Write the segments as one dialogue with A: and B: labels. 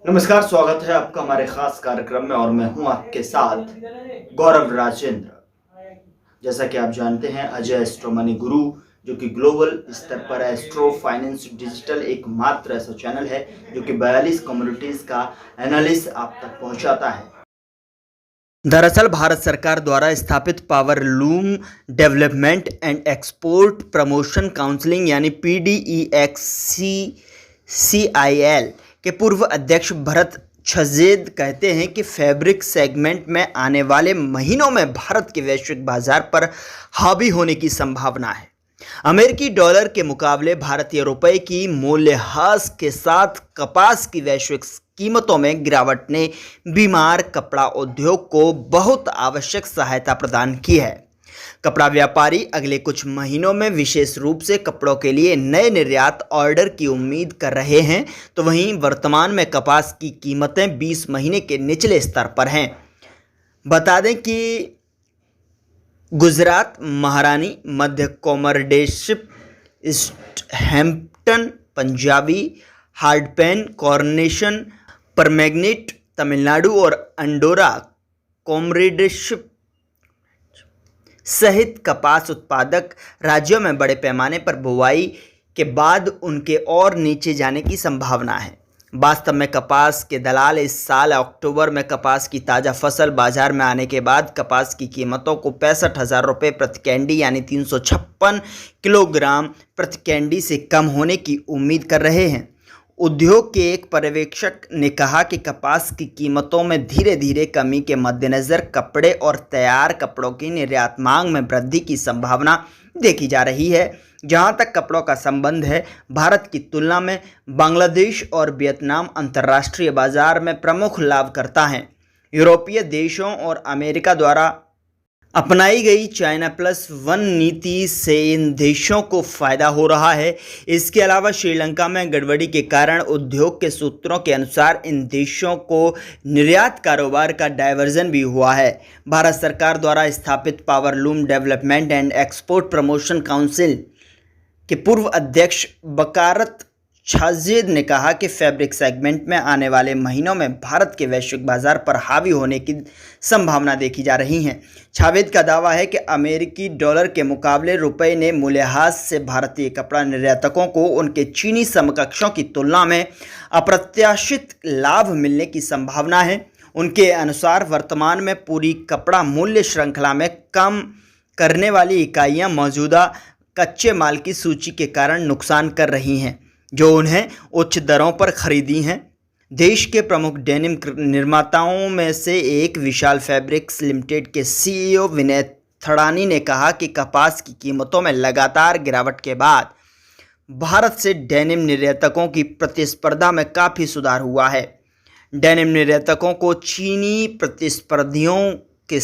A: नमस्कार, स्वागत है आपका हमारे खास कार्यक्रम में और मैं हूं आपके साथ गौरव राजेंद्र। जैसा कि आप जानते हैं, अजय एस्ट्रो मनी गुरु जो कि ग्लोबल स्तर पर एस्ट्रो फाइनेंस डिजिटल एकमात्र ऐसा चैनल है जो कि 42 कम्युनिटीज का एनालिसिस आप तक पहुंचाता है। दरअसल भारत सरकार द्वारा स्थापित power loom development and export promotion counselling यानी PDEXCCIL के पूर्व अध्यक्ष भरत छजेद कहते हैं कि फैब्रिक सेगमेंट में आने वाले महीनों में भारत के वैश्विक बाजार पर हावी होने की संभावना है। अमेरिकी डॉलर के मुकाबले भारतीय रुपए की मूल्यह्रास के साथ कपास की वैश्विक कीमतों में गिरावट ने बीमार कपड़ा उद्योग को बहुत आवश्यक सहायता प्रदान की है। कपड़ा व्यापारी अगले कुछ महीनों में विशेष रूप से कपड़ों के लिए नए निर्यात ऑर्डर की उम्मीद कर रहे हैं, तो वहीं वर्तमान में कपास की कीमतें 20 महीने के निचले स्तर पर हैं। बता दें कि गुजरात, महारानी, मध्य कॉमरडेशिप, ईस्टहैम्पटन, पंजाबी, हार्डपेन, कॉर्नेशन, परमैग्नेट, तमिलनाडु और अंडोरा कॉमरेडशिप सहित कपास उत्पादक राज्यों में बड़े पैमाने पर बुवाई के बाद उनके और नीचे जाने की संभावना है। वास्तव में कपास के दलाल इस साल अक्टूबर में कपास की ताज़ा फसल बाजार में आने के बाद कपास की कीमतों को 65,000 रुपये प्रति कैंडी यानी 356 किलोग्राम प्रति कैंडी से कम होने की उम्मीद कर रहे हैं। उद्योग के एक पर्यवेक्षक ने कहा कि कपास की कीमतों में धीरे धीरे कमी के मद्देनज़र कपड़े और तैयार कपड़ों की निर्यात मांग में वृद्धि की संभावना देखी जा रही है। जहां तक कपड़ों का संबंध है, भारत की तुलना में बांग्लादेश और वियतनाम अंतर्राष्ट्रीय बाजार में प्रमुख लाभकर्ता हैं। यूरोपीय देशों और अमेरिका द्वारा अपनाई गई चाइना प्लस वन नीति से इन देशों को फायदा हो रहा है। इसके अलावा श्रीलंका में गड़बड़ी के कारण उद्योग के सूत्रों के अनुसार इन देशों को निर्यात कारोबार का डायवर्जन भी हुआ है। भारत सरकार द्वारा स्थापित power loom development and export promotion council के पूर्व अध्यक्ष बकारत छाजेद ने कहा कि फैब्रिक सेगमेंट में आने वाले महीनों में भारत के वैश्विक बाजार पर हावी होने की संभावना देखी जा रही है। छावेद का दावा है कि अमेरिकी डॉलर के मुकाबले रुपए ने मूल्यह्रास से भारतीय कपड़ा निर्यातकों को उनके चीनी समकक्षों की तुलना में अप्रत्याशित लाभ मिलने की संभावना है। उनके अनुसार वर्तमान में पूरी कपड़ा मूल्य श्रृंखला में काम करने वाली इकाइयां मौजूदा कच्चे माल की सूची के कारण नुकसान कर रही हैं, जो उन्हें उच्च दरों पर खरीदी हैं। देश के प्रमुख डेनिम निर्माताओं में से एक विशाल फैब्रिक्स लिमिटेड के CEO विनय थड़ानी ने कहा कि कपास की कीमतों में लगातार गिरावट के बाद भारत से डेनिम निर्यातकों की प्रतिस्पर्धा में काफ़ी सुधार हुआ है। डेनिम निर्यातकों को चीनी प्रतिस्पर्धियों के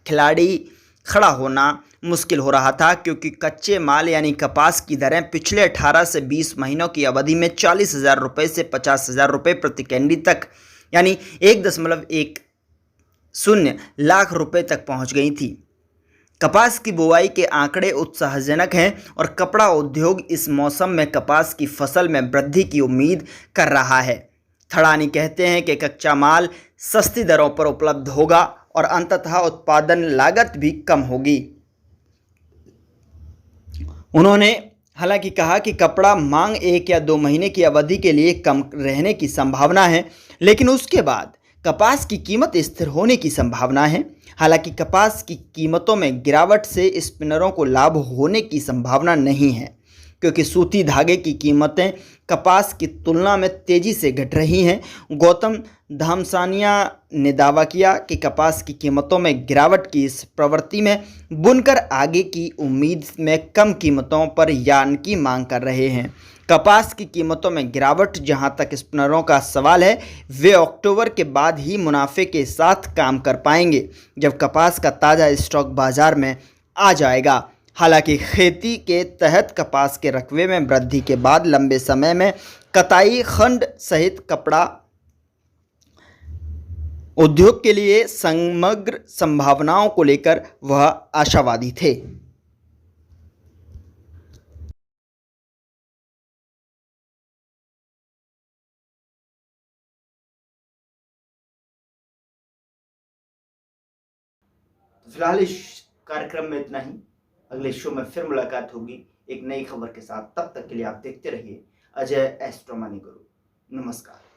A: खिलाड़ी खड़ा होना मुश्किल हो रहा था, क्योंकि कच्चे माल यानी कपास की दरें पिछले 18 से 20 महीनों की अवधि में 40,000 रुपये से 50,000 रुपये प्रति कैंडी तक यानी 1.10 लाख रुपये तक पहुंच गई थी। कपास की बुवाई के आंकड़े उत्साहजनक हैं और कपड़ा उद्योग इस मौसम में कपास की फसल में वृद्धि की उम्मीद कर रहा है। थड़ानी कहते हैं कि कच्चा माल सस्ती दरों पर उपलब्ध होगा और अंततः उत्पादन लागत भी कम होगी। उन्होंने हालांकि कहा कि कपड़ा मांग 1 या 2 महीने की अवधि के लिए कम रहने की संभावना है, लेकिन उसके बाद कपास की कीमत स्थिर होने की संभावना है। हालांकि कपास की कीमतों में गिरावट से स्पिनरों को लाभ होने की संभावना नहीं है, क्योंकि सूती धागे की कीमतें कपास की तुलना में तेज़ी से घट रही हैं। गौतम धामसानिया ने दावा किया कि कपास की कीमतों में गिरावट की इस प्रवृत्ति में बुनकर आगे की उम्मीद में कम कीमतों पर यार्न की मांग कर रहे हैं। कपास की कीमतों में गिरावट, जहां तक स्पिनरों का सवाल है, वे अक्टूबर के बाद ही मुनाफे के साथ काम कर पाएंगे, जब कपास का ताज़ा स्टॉक बाजार में आ जाएगा। हालांकि खेती के तहत कपास के रकबे में वृद्धि के बाद लंबे समय में कताई खंड सहित कपड़ा उद्योग के लिए समग्र संभावनाओं को लेकर वह आशावादी थे। फिलहाल इस कार्यक्रम में इतना ही। अगले शो में फिर मुलाकात होगी एक नई खबर के साथ। तब तक के लिए आप देखते रहिए अजय एस्ट्रो मनी गुरु। नमस्कार।